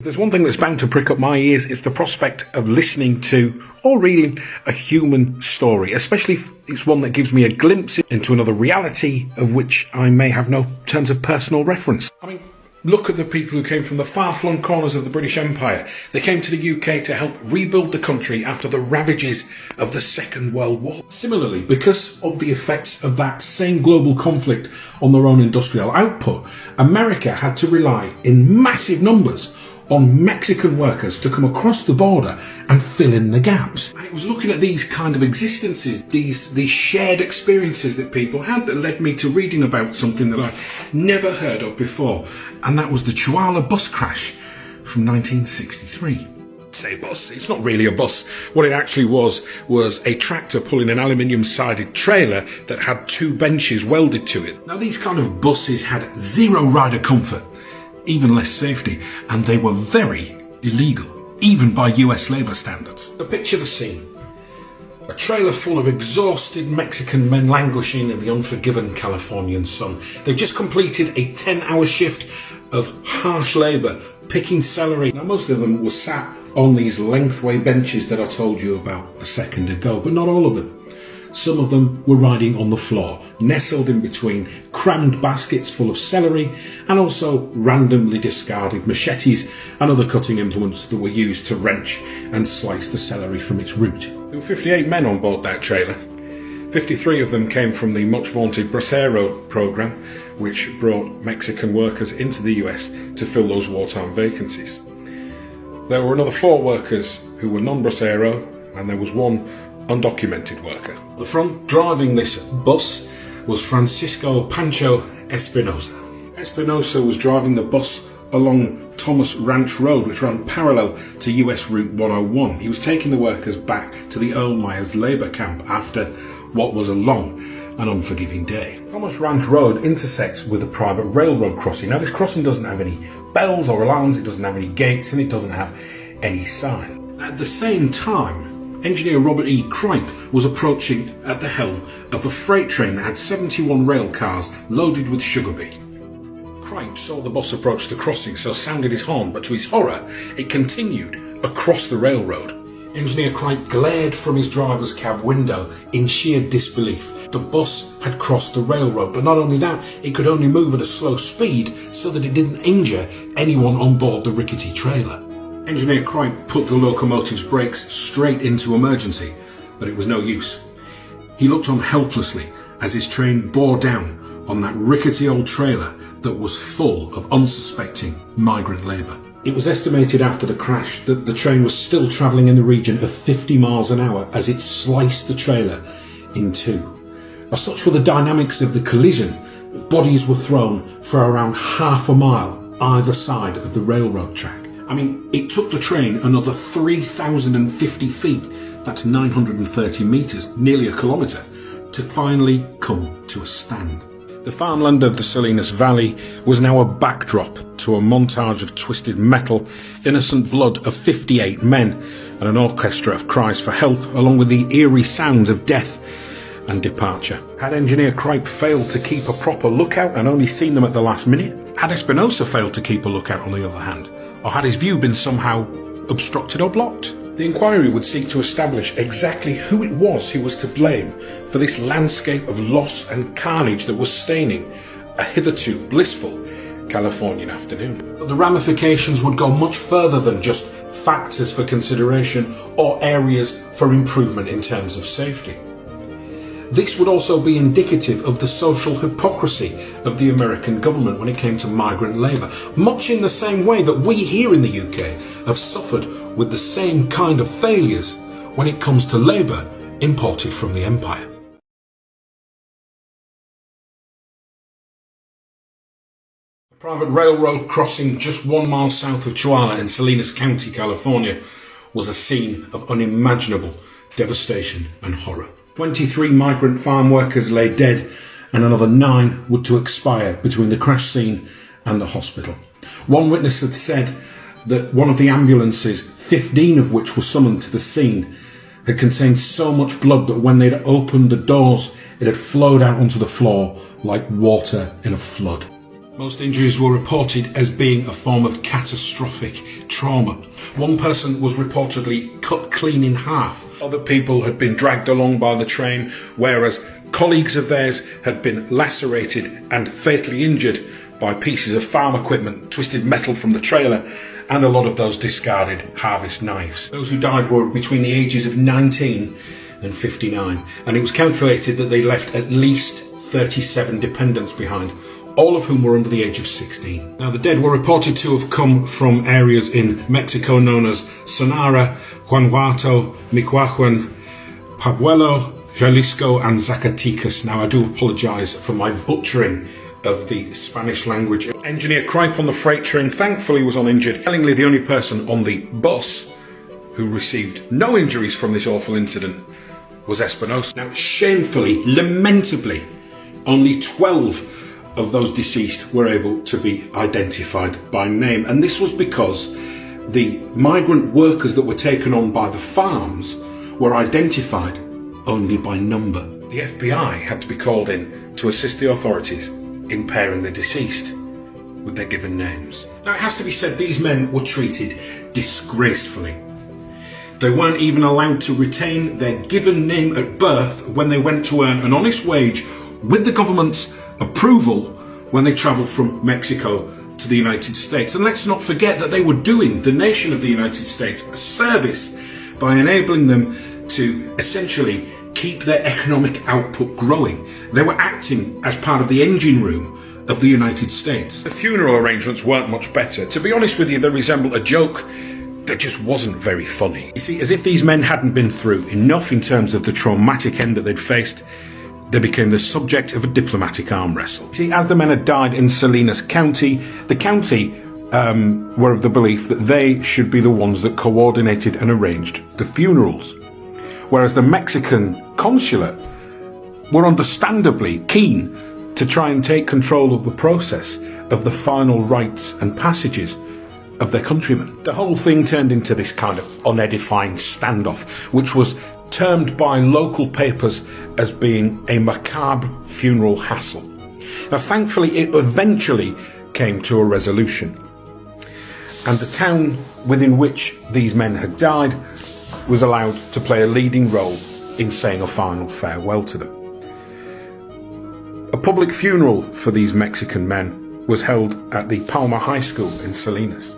There's one thing that's bound to prick up my ears. It's the prospect of listening to or reading a human story, especially if it's one that gives me a glimpse into another reality of which I may have no terms of personal reference. I mean, look at the people who came from the far-flung corners of the British Empire. They came to the UK to help rebuild the country after the ravages of the Second World War. Similarly, because of the effects of that same global conflict on their own industrial output, America had to rely in massive numbers on Mexican workers to come across the border and fill in the gaps. And it was looking at these kind of existences, these shared experiences that people had, that led me to reading about something that I'd never heard of before, and that was the Chualar Bus Crash from 1963. Say bus, it's not really a bus. What it actually was a tractor pulling an aluminium-sided trailer that had two benches welded to it. Now, these kind of buses had zero rider comfort, even less safety, and they were very illegal, even by US labour standards. So picture the scene. A trailer full of exhausted Mexican men languishing in the unforgiving Californian sun. They've just completed a 10-hour shift of harsh labour, picking celery. Now, most of them were sat on these lengthway benches that I told you about a second ago, but not all of them. Some of them were riding on the floor, nestled in between crammed baskets full of celery and also randomly discarded machetes and other cutting implements that were used to wrench and slice the celery from its root. There were 58 men on board that trailer. 53 of them came from the much vaunted Bracero program, which brought Mexican workers into the US to fill those wartime vacancies. There were another 4 workers who were non-Bracero, and there was one undocumented worker. The front driving this bus was Francisco Pancho Espinosa. Espinosa was driving the bus along Thomas Ranch Road, which ran parallel to US Route 101. He was taking the workers back to the Earl Myers labour camp after what was a long and unforgiving day. Thomas Ranch Road intersects with a private railroad crossing. Now, this crossing doesn't have any bells or alarms, it doesn't have any gates, and it doesn't have any sign. At the same time, engineer Robert E. Kripe was approaching at the helm of a freight train that had 71 rail cars loaded with sugar beet. Kripe saw the bus approach the crossing, so sounded his horn, but to his horror, it continued across the railroad. Engineer Kripe glared from his driver's cab window in sheer disbelief. The bus had crossed the railroad, but not only that, it could only move at a slow speed so that it didn't injure anyone on board the rickety trailer. Engineer Kripe put the locomotive's brakes straight into emergency, but it was no use. He looked on helplessly as his train bore down on that rickety old trailer that was full of unsuspecting migrant labour. It was estimated after the crash that the train was still travelling in the region of 50 miles an hour as it sliced the trailer in two. Now, such were the dynamics of the collision, bodies were thrown for around half a mile either side of the railroad track. I mean, it took the train another 3,050 feet, that's 930 metres, nearly a kilometre, to finally come to a stand. The farmland of the Salinas Valley was now a backdrop to a montage of twisted metal, innocent blood of 58 men, and an orchestra of cries for help, along with the eerie sounds of death and departure. Had engineer Kripe failed to keep a proper lookout and only seen them at the last minute? Had Espinosa failed to keep a lookout, on the other hand? Or had his view been somehow obstructed or blocked? The inquiry would seek to establish exactly who it was who was to blame for this landscape of loss and carnage that was staining a hitherto blissful Californian afternoon. But the ramifications would go much further than just factors for consideration or areas for improvement in terms of safety. This would also be indicative of the social hypocrisy of the American government when it came to migrant labour, much in the same way that we here in the UK have suffered with the same kind of failures when it comes to labour imported from the Empire. A private railroad crossing just 1 mile south of Chualar in Salinas County, California, was a scene of unimaginable devastation and horror. 23 migrant farm workers lay dead and another 9 were to expire between the crash scene and the hospital. One witness had said that one of the ambulances, 15 of which were summoned to the scene, had contained so much blood that when they'd opened the doors, it had flowed out onto the floor like water in a flood. Most injuries were reported as being a form of catastrophic trauma. One person was reportedly cut clean in half. Other people had been dragged along by the train, whereas colleagues of theirs had been lacerated and fatally injured by pieces of farm equipment, twisted metal from the trailer, and a lot of those discarded harvest knives. Those who died were between the ages of 19 and 59, and it was calculated that they left at least 37 dependents behind, all of whom were under the age of 16. Now, the dead were reported to have come from areas in Mexico known as Sonora, Guanajuato, Michoacan, Pueblo, Jalisco and Zacatecas. Now, I do apologise for my butchering of the Spanish language. Engineer Cripe on the freight train thankfully was uninjured. Tellingly, the only person on the bus who received no injuries from this awful incident was Espinosa. Now, shamefully, lamentably, only 12 of those deceased were able to be identified by name. And this was because the migrant workers that were taken on by the farms were identified only by number. The FBI had to be called in to assist the authorities in pairing the deceased with their given names. Now, it has to be said, these men were treated disgracefully. They weren't even allowed to retain their given name at birth when they went to earn an honest wage with the government's approval when they travelled from Mexico to the United States. And let's not forget that they were doing the nation of the United States a service by enabling them to essentially keep their economic output growing. They were acting as part of the engine room of the United States. The funeral arrangements weren't much better. To be honest with you, they resembled a joke that just wasn't very funny. You see, as if these men hadn't been through enough in terms of the traumatic end that they'd faced, they became the subject of a diplomatic arm wrestle. See, as the men had died in Salinas County, the county were of the belief that they should be the ones that coordinated and arranged the funerals, whereas the Mexican consulate were understandably keen to try and take control of the process of the final rites and passages of their countrymen. The whole thing turned into this kind of unedifying standoff, which was termed by local papers as being a macabre funeral hassle. Now, thankfully, it eventually came to a resolution, and the town within which these men had died was allowed to play a leading role in saying a final farewell to them. A public funeral for these Mexican men was held at the Palma High School in Salinas.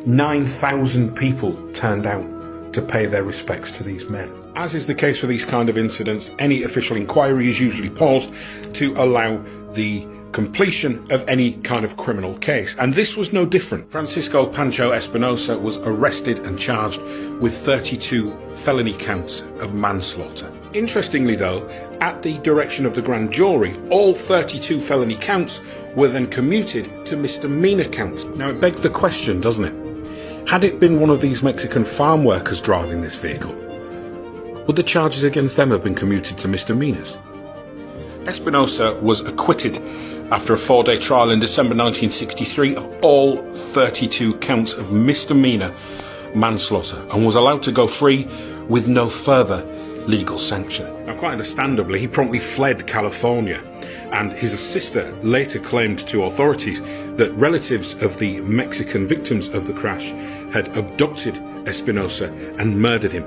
9,000 people turned out to pay their respects to these men. As is the case for these kind of incidents, any official inquiry is usually paused to allow the completion of any kind of criminal case, and this was no different. Francisco Pancho Espinosa was arrested and charged with 32 felony counts of manslaughter. Interestingly though, at the direction of the grand jury, all 32 felony counts were then commuted to misdemeanor counts. Now, it begs the question, doesn't it? Had it been one of these Mexican farm workers driving this vehicle, would the charges against them have been commuted to misdemeanors? Espinosa was acquitted after a 4-day trial in December 1963 of all 32 counts of misdemeanor manslaughter and was allowed to go free with no further legal sanction. Now, quite understandably, he promptly fled California, and his sister later claimed to authorities that relatives of the Mexican victims of the crash had abducted Espinosa and murdered him,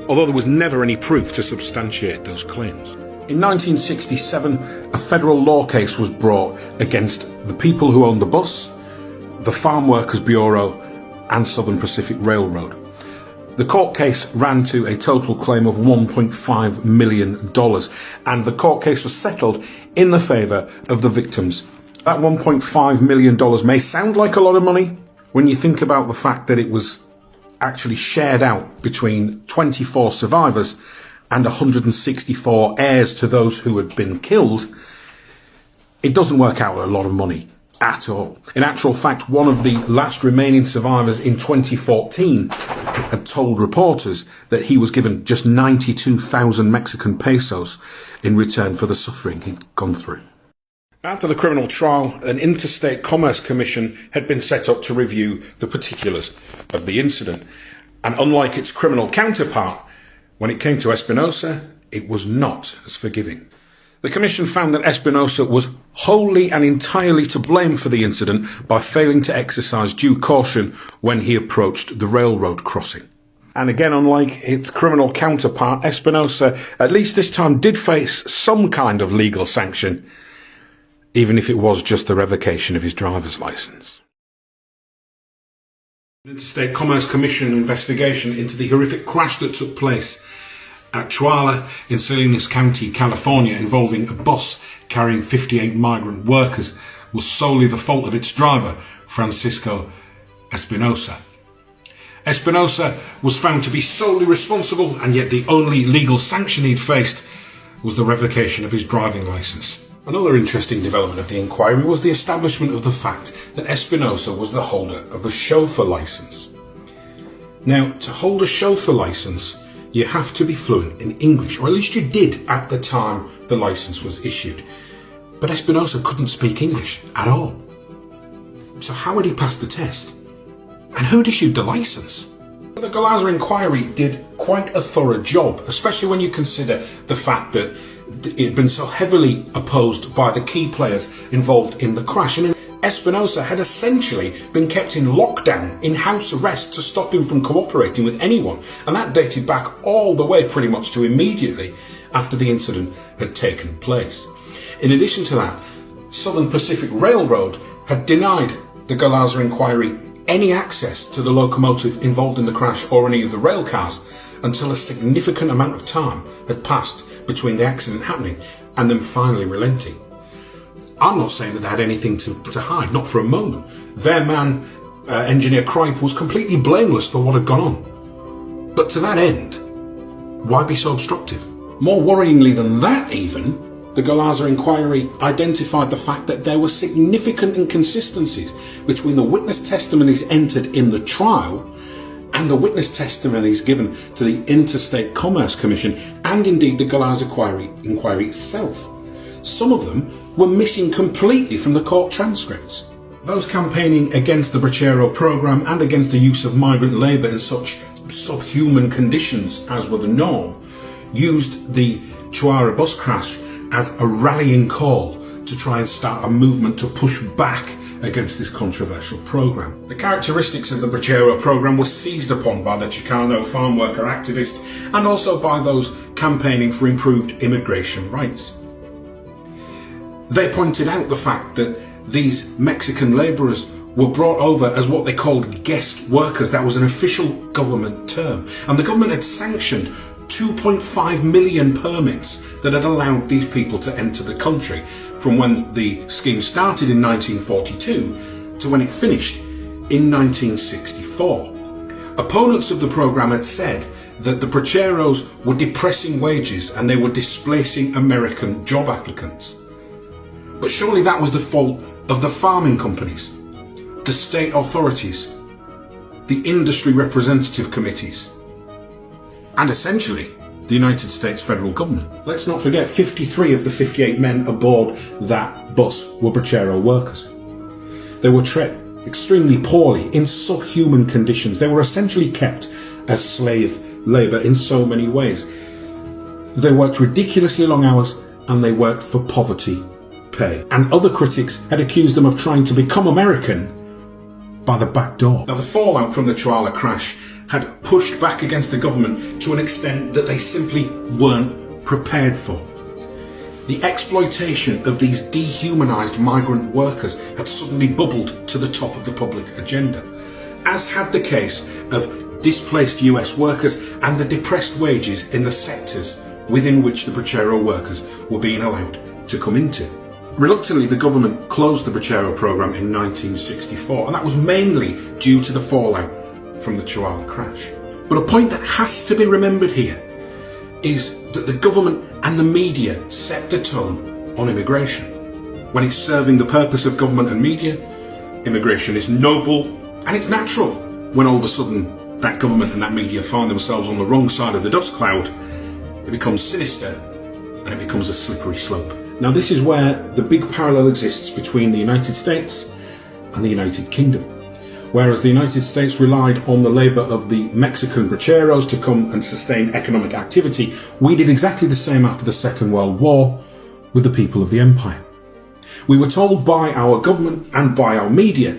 although there was never any proof to substantiate those claims. In 1967, a federal law case was brought against the people who owned the bus, the Farm Workers Bureau, and Southern Pacific Railroad. The court case ran to a total claim of $1.5 million, and the court case was settled in the favour of the victims. That $1.5 million may sound like a lot of money when you think about the fact that it was actually shared out between 24 survivors and 164 heirs to those who had been killed. It doesn't work out a lot of money at all. In actual fact, one of the last remaining survivors in 2014 had told reporters that he was given just 92,000 Mexican pesos in return for the suffering he'd gone through. After the criminal trial, an interstate commerce commission had been set up to review the particulars of the incident. And unlike its criminal counterpart, when it came to Espinosa, it was not as forgiving. The Commission found that Espinosa was wholly and entirely to blame for the incident by failing to exercise due caution when he approached the railroad crossing. And again, unlike its criminal counterpart, Espinosa, at least this time, did face some kind of legal sanction, even if it was just the revocation of his driver's license. The Interstate Commerce Commission investigation into the horrific crash that took place at Chualar in Salinas County, California, involving a bus carrying 58 migrant workers was solely the fault of its driver, Francisco Espinosa. Espinosa was found to be solely responsible, and yet the only legal sanction he'd faced was the revocation of his driving licence. Another interesting development of the inquiry was the establishment of the fact that Espinosa was the holder of a chauffeur licence. Now, to hold a chauffeur licence, you have to be fluent in English, or at least you did at the time the licence was issued. But Espinosa couldn't speak English at all. So how had he passed the test? And who'd issued the licence? The Galaza inquiry did quite a thorough job, especially when you consider the fact that it had been so heavily opposed by the key players involved in the crash. And Espinosa had essentially been kept in lockdown, in house arrest, to stop him from cooperating with anyone. And that dated back all the way pretty much to immediately after the incident had taken place. In addition to that, Southern Pacific Railroad had denied the Galaza inquiry any access to the locomotive involved in the crash or any of the rail cars until a significant amount of time had passed between the accident happening and them finally relenting. I'm not saying that they had anything to hide, not for a moment. Their man, Engineer Cripe, was completely blameless for what had gone on. But to that end, why be so obstructive? More worryingly than that even, the Galaza inquiry identified the fact that there were significant inconsistencies between the witness testimonies entered in the trial and the witness testimonies given to the Interstate Commerce Commission and indeed the Galaza inquiry itself. Some of them were missing completely from the court transcripts. Those campaigning against the Bracero program and against the use of migrant labour in such subhuman conditions as were the norm used the Chualar Bus Crash as a rallying call to try and start a movement to push back against this controversial program. The characteristics of the Bracero program were seized upon by the Chicano farm worker activists and also by those campaigning for improved immigration rights. They pointed out the fact that these Mexican labourers were brought over as what they called guest workers. That was an official government term. And the government had sanctioned 2.5 million permits that had allowed these people to enter the country from when the scheme started in 1942 to when it finished in 1964. Opponents of the program had said that the Braceros were depressing wages and they were displacing American job applicants. But surely that was the fault of the farming companies, the state authorities, the industry representative committees, and essentially the United States federal government. Let's not forget 53 of the 58 men aboard that bus were Bracero workers. They were treated extremely poorly in subhuman conditions. They were essentially kept as slave labour in so many ways. They worked ridiculously long hours and they worked for poverty pay. And other critics had accused them of trying to become American by the back door. Now, the fallout from the Chualar crash had pushed back against the government to an extent that they simply weren't prepared for. The exploitation of these dehumanised migrant workers had suddenly bubbled to the top of the public agenda, as had the case of displaced US workers and the depressed wages in the sectors within which the Bracero workers were being allowed to come into. Reluctantly, the government closed the Bracero program in 1964, and that was mainly due to the fallout from the Chualar crash. But a point that has to be remembered here is that the government and the media set the tone on immigration. When it's serving the purpose of government and media, immigration is noble and it's natural. When all of a sudden that government and that media find themselves on the wrong side of the dust cloud, it becomes sinister and it becomes a slippery slope. Now, this is where the big parallel exists between the United States and the United Kingdom. Whereas the United States relied on the labour of the Mexican Braceros to come and sustain economic activity, we did exactly the same after the Second World War with the people of the empire. We were told by our government and by our media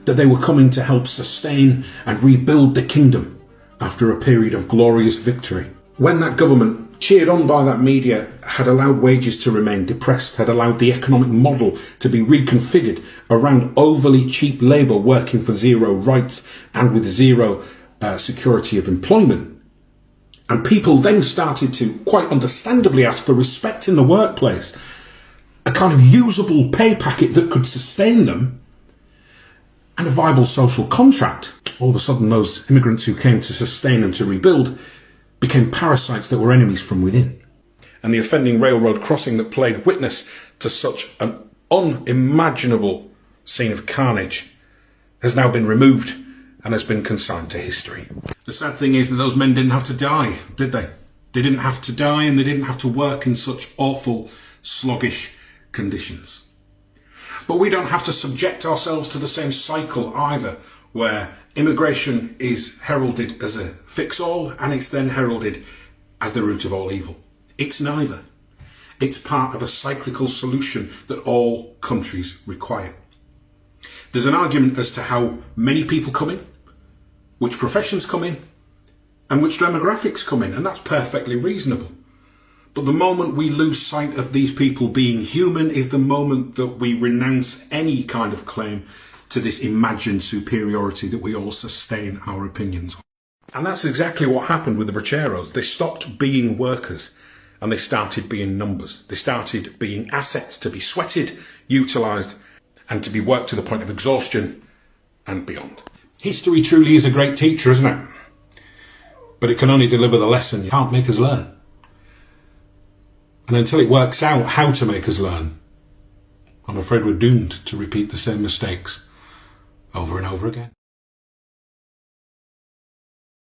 that they were coming to help sustain and rebuild the kingdom after a period of glorious victory. When that government, cheered on by that media, had allowed wages to remain depressed, had allowed the economic model to be reconfigured around overly cheap labour working for zero rights and with zero security of employment, and people then started to, quite understandably, ask for respect in the workplace, a kind of usable pay packet that could sustain them, and a viable social contract, all of a sudden those immigrants who came to sustain and to rebuild became parasites that were enemies from within. And the offending railroad crossing that played witness to such an unimaginable scene of carnage has now been removed and has been consigned to history. The sad thing is that those men didn't have to die, did they? They didn't have to die, and they didn't have to work in such awful, sluggish conditions. But we don't have to subject ourselves to the same cycle either, where immigration is heralded as a fix-all and it's then heralded as the root of all evil. It's neither. It's part of a cyclical solution that all countries require. There's an argument as to how many people come in, which professions come in, and which demographics come in, and that's perfectly reasonable. But the moment we lose sight of these people being human is the moment that we renounce any kind of claim to this imagined superiority that we all sustain our opinions on. And that's exactly what happened with the Braceros. They stopped being workers and they started being numbers. They started being assets to be sweated, utilised, and to be worked to the point of exhaustion and beyond. History truly is a great teacher, isn't it? But it can only deliver the lesson. You can't make us learn. And until it works out how to make us learn, I'm afraid we're doomed to repeat the same mistakes over and over again.